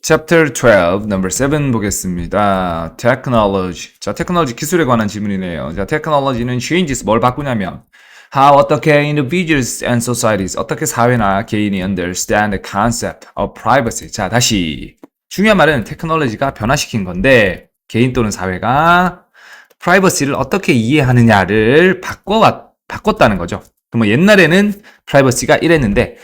Chapter 12, number 7 보겠습니다. Technology. 자, 테크놀로지 기술에 관한 질문이네요. 자, technology는 changes 뭘 바꾸냐면 how 어떻게 individuals and societies 어떻게 사회나 개인이 understand the concept of privacy. 자, 다시 중요한 말은 테크놀로지가 변화시킨 건데 개인 또는 사회가 privacy를 어떻게 이해하느냐를 바꿨다는 거죠. 그럼 옛날에는 privacy가 이랬는데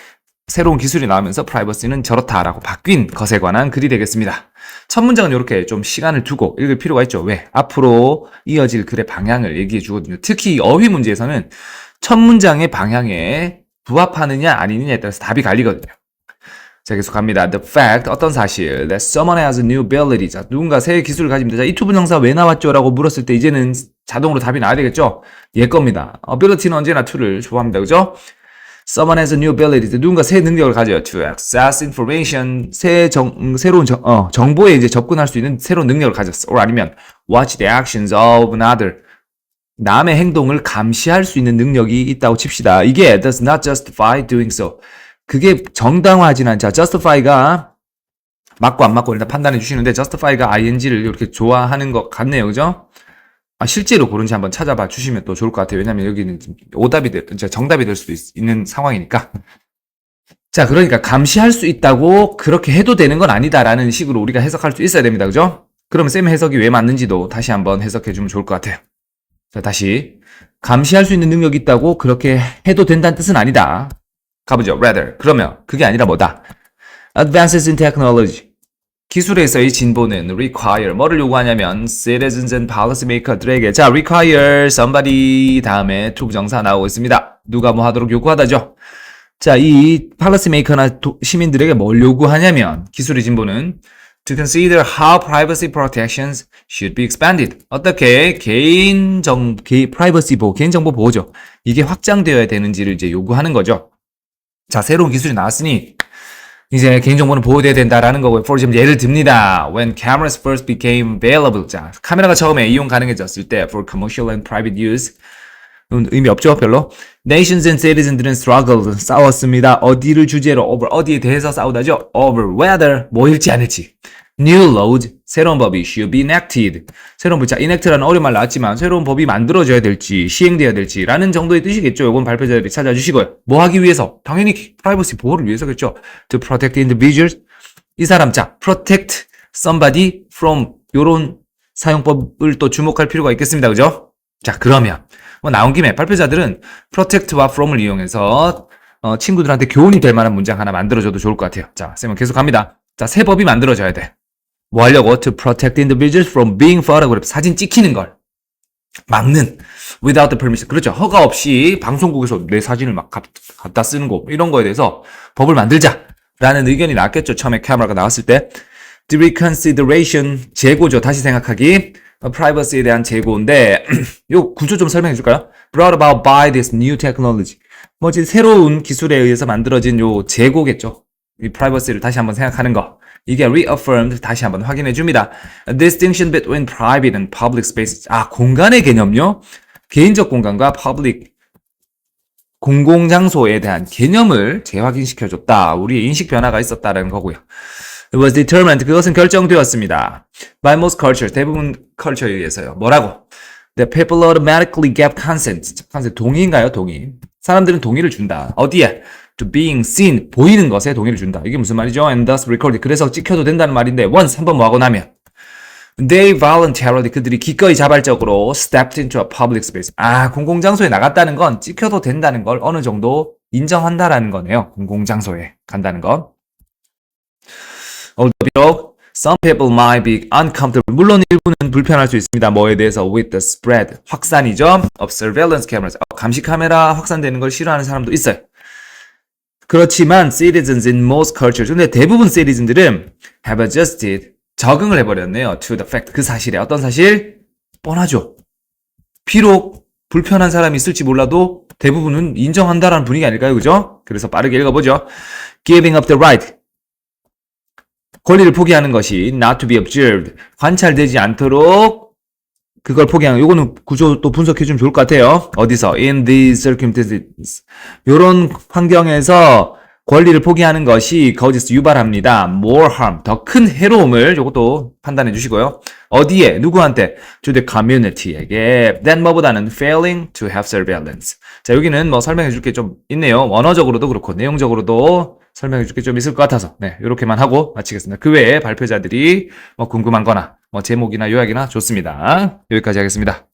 새로운 기술이 나오면서 프라이버시는 저렇다라고 바뀐 것에 관한 글이 되겠습니다. 첫 문장은 이렇게 좀 시간을 두고 읽을 필요가 있죠. 왜? 앞으로 이어질 글의 방향을 얘기해 주거든요. 특히 어휘 문제에서는 첫 문장의 방향에 부합하느냐 아니느냐에 따라서 답이 갈리거든요. 자, 계속 갑니다. The fact, 어떤 사실 that someone has a new ability. 자, 누군가 새 기술을 가집니다. 자, 이 투부정사 왜 나왔죠? 라고 물었을 때 이제는 자동으로 답이 나와야 되겠죠? 얘 겁니다. ability는 언제나 to를 좋아합니다. 그죠? Someone has a new ability. 누군가 새 능력을 가져요. To access information. 새로운 정보에 이제 접근할 수 있는 새로운 능력을 가졌어. or 아니면 watch the actions of another. 남의 행동을 감시할 수 있는 능력이 있다고 칩시다. 이게 does not justify doing so. 그게 정당화하진 않죠. justify가 맞고 안 맞고 일단 판단해 주시는데 justify가 ing를 이렇게 좋아하는 것 같네요. 그죠? 실제로 그런지 한번 찾아봐 주시면 또 좋을 것 같아요. 왜냐면 여기는 정답이 될 수도 있는 상황이니까. 자, 그러니까 감시할 수 있다고 그렇게 해도 되는 건 아니다라는 식으로 우리가 해석할 수 있어야 됩니다. 그죠? 그러면 쌤의 해석이 왜 맞는지도 다시 한번 해석해 주면 좋을 것 같아요. 자, 다시. 감시할 수 있는 능력이 있다고 그렇게 해도 된다는 뜻은 아니다. 가보죠. rather. 그러면 그게 아니라 뭐다? Advances in technology. 기술에서의 진보는 require 뭐를 요구하냐면 citizens and policymaker들에게 자 require somebody 다음에 to 부정사 나오고 있습니다. 누가 뭐 하도록 요구하다죠. 자, 이 policymaker나 시민들에게 뭘 요구하냐면 기술의 진보는 to consider how privacy protections should be expanded. 어떻게 privacy 보호, 개인정보 보호죠. 이게 확장되어야 되는지를 이제 요구하는 거죠. 자, 새로운 기술이 나왔으니 이제 개인정보는 보호돼야 된다라는 거고요. For example, 예를 듭니다. When cameras first became available. 자, 카메라가 처음에 이용 가능해졌을 때 for commercial and private use. 의미 없죠, 별로. Nations and citizens들은 struggled. 싸웠습니다. 어디를 주제로 over. 어디에 대해서 싸우다죠. Over whether 뭐 일지 않을지. New laws. 새로운 법이 should be enacted. 새로운 법. 자, enact라는 어려운 말 나왔지만 새로운 법이 만들어져야 될지 시행되어야 될지라는 정도의 뜻이겠죠. 이건 발표자들이 찾아주시고요. 뭐 하기 위해서? 당연히 프라이버시 보호를 위해서겠죠. To protect individuals. 이 사람 자, protect somebody from 요런 사용법을 또 주목할 필요가 있겠습니다. 그죠? 자, 그러면 뭐 나온 김에 발표자들은 protect와 from을 이용해서 친구들한테 교훈이 될 만한 문장 하나 만들어줘도 좋을 것 같아요. 자, 쌤은 계속 갑니다. 자, 새 법이 만들어져야 돼. 뭐 하려고? To protect individuals from being photographed. 사진 찍히는 걸 막는. Without the permission. 그렇죠. 허가 없이 방송국에서 내 사진을 막 갖다 쓰는 거 이런 거에 대해서 법을 만들자라는 의견이 나왔겠죠. 처음에 카메라가 나왔을 때. The reconsideration. 재고죠. 다시 생각하기. privacy에 대한 재고인데 요 구조 좀 설명해 줄까요? Brought about by this new technology. 뭐지 새로운 기술에 의해서 만들어진 요 재고겠죠. 이 privacy를 다시 한번 생각하는 거. 이게 reaffirmed 다시 한번 확인해 줍니다. A distinction between private and public spaces. 아, 공간의 개념요. 개인적 공간과 public 공공장소에 대한 개념을 재확인시켜 줬다. 우리의 인식 변화가 있었다는 거고요. It was determined. 그것은 결정되었습니다. By most cultures. 대부분 컬처에 의해서요. 뭐라고? That people automatically gave consent. 동의인가요? 동의. 사람들은 동의를 준다. 어디에? To being seen. 보이는 것에 동의를 준다. 이게 무슨 말이죠? And thus recorded. 그래서 찍혀도 된다는 말인데 once 한번 뭐 하고 나면 They voluntarily. 그들이 기꺼이 자발적으로 stepped into a public space. 아, 공공장소에 나갔다는 건 찍혀도 된다는 걸 어느 정도 인정한다라는 거네요. 공공장소에 간다는 건. 비록 some people might be uncomfortable. 물론 일부는 불편할 수 있습니다. 뭐에 대해서 with the spread. 확산이죠. of surveillance cameras. 감시 카메라 확산되는 걸 싫어하는 사람도 있어요. 그렇지만 citizens in most cultures. 근데 대부분 citizen들은 have adjusted. 적응을 해버렸네요. to the fact. 그 사실에. 어떤 사실? 뻔하죠. 비록 불편한 사람이 있을지 몰라도 대부분은 인정한다라는 분위기 아닐까요? 그죠? 그래서 빠르게 읽어보죠. Giving up the right. 권리를 포기하는 것이 not to be observed. 관찰되지 않도록 그걸 포기하는 거. 요거는 구조 또 분석해주면 좋을 것 같아요. 어디서? In these circumstances. 요런 환경에서 권리를 포기하는 것이 거짓을 유발합니다. more harm, 더 큰 해로움을 이것도 판단해 주시고요. 어디에, 누구한테? to the community에게 than 뭐보다는 failing to have surveillance. 자, 여기는 뭐 설명해 줄 게 좀 있네요. 원어적으로도 그렇고 내용적으로도 설명해 줄 게 좀 있을 것 같아서 네, 이렇게만 하고 마치겠습니다. 그 외에 발표자들이 뭐 궁금한 거나 뭐 제목이나 요약이나 좋습니다. 여기까지 하겠습니다.